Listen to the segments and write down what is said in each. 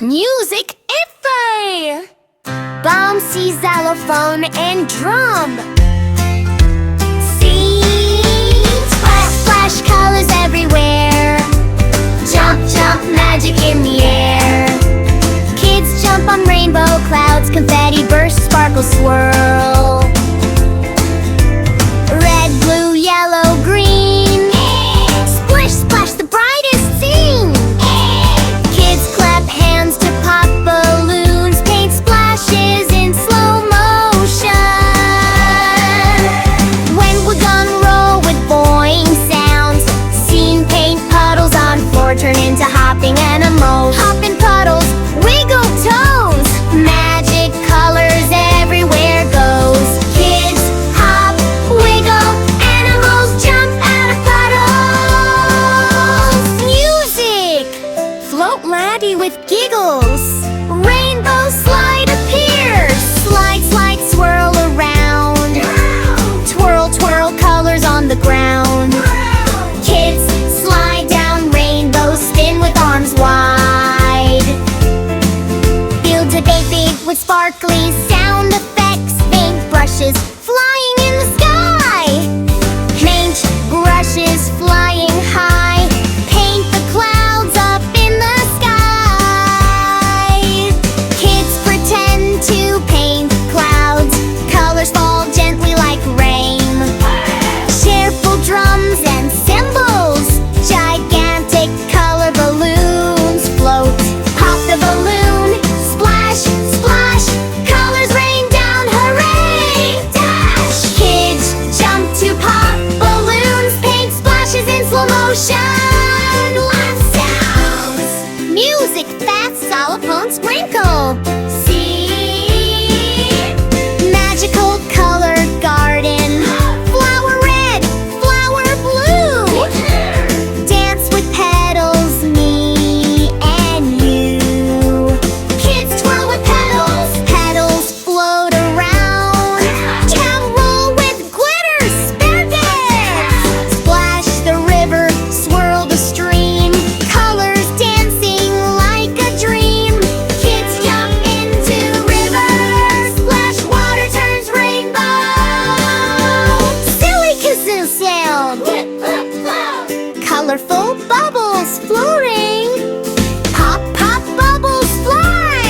Music Effie! Bouncy xylophone and drum. Sing! Splash, splash, colors everywhere. Jump, jump, magic in the air. Kids jump on rainbow clouds. Confetti burst, sparkle, swirl. Red, blue, yellow, green. Splish, splash, the brightest sing. Kids clap hands to pop balloons. Paint splashes in slow motion. When we're gonna roll with boing sounds. Scene paint puddles on floor turn into hopping animals. Hopping puddles, wiggle toes. Magic colors everywhere goes. Kids hop, wiggle, animals jump out of puddles. Music! Float Laddie with giggles. Rainbow slide appears. Slide, slide, swirl around. Twirl, twirl, colors on the ground. Kids slide down rainbow, spin with arms wide. Build a big, big with sparkly sound effects. Paint brushes flying in the sky. Paint brushes flying high. Paint the clouds up in the sky. Kids pretend to paint clouds. Colors fall gently like rain. Cheerful drums and cymbals. Gigantic color balloons float. Pop the balloon. Splash, splash. Colors rain down. Hooray! Dash! Kids jump to pop balloons. Paint splashes in slow motion. Loud sounds. Music fast xylophone sprinkle. See? Magical colored garden. Flower red, flower blue. Dance with petals, me and you. Kids twirl with petals. Petals float around. Can roll with glitter. Sparkles. Splash the river, swirl the stream. Colors dancing like a dream. Kids jump into rivers. Splash water turns rainbow. Silly kazoo sound. Colorful bubbles floating. Pop, pop, bubbles fly.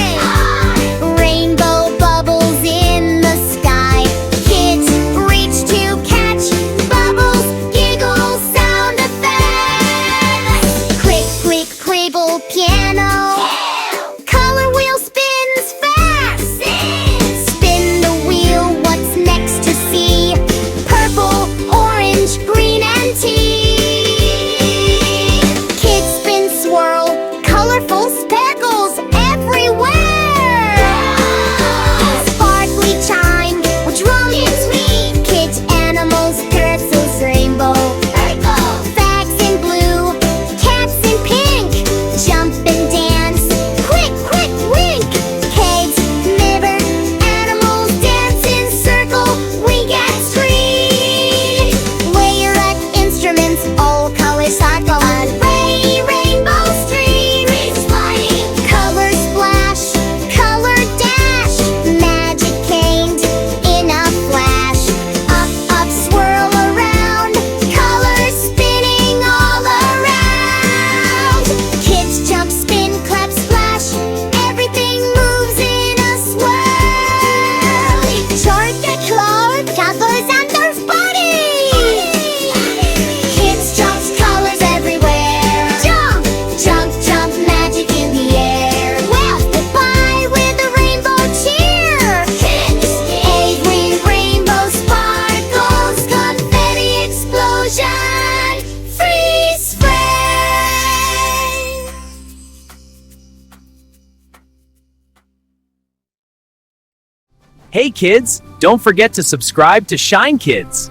Rainbow bubbles in the sky. Kids reach to catch bubbles. Giggle sound effects. Click, click, cribble piano. Color wheel spins fast. Spin the wheel, what's next to see? Purple, orange, green, and tea. Kids spin, swirl, colorful speckles everywhere. Sparkly chime, with drum and sweet. Kids, animals, pretzels, rainbow. Fags in blue, cats in pink. Jump and dance, quick, quick, wink. Kids, mirror, animals dance in circle. We get street. Layered instruments, all colors sparkle. Rainbow stream. Color splash, color dash. Magic paint in a flash. Up, up, swirl around. Colors spinning all around. Kids jump, spin, clap, splash. Everything moves in a swirl. Chart the cloud, colors under body. Kids jump, colors everywhere. Jump, jump, jump, magic in the air. Well, goodbye with a rainbow cheer. Kids, a green rainbow sparkles. Confetti explosion. Freeze frame. Hey kids, don't forget to subscribe to Shine Kids.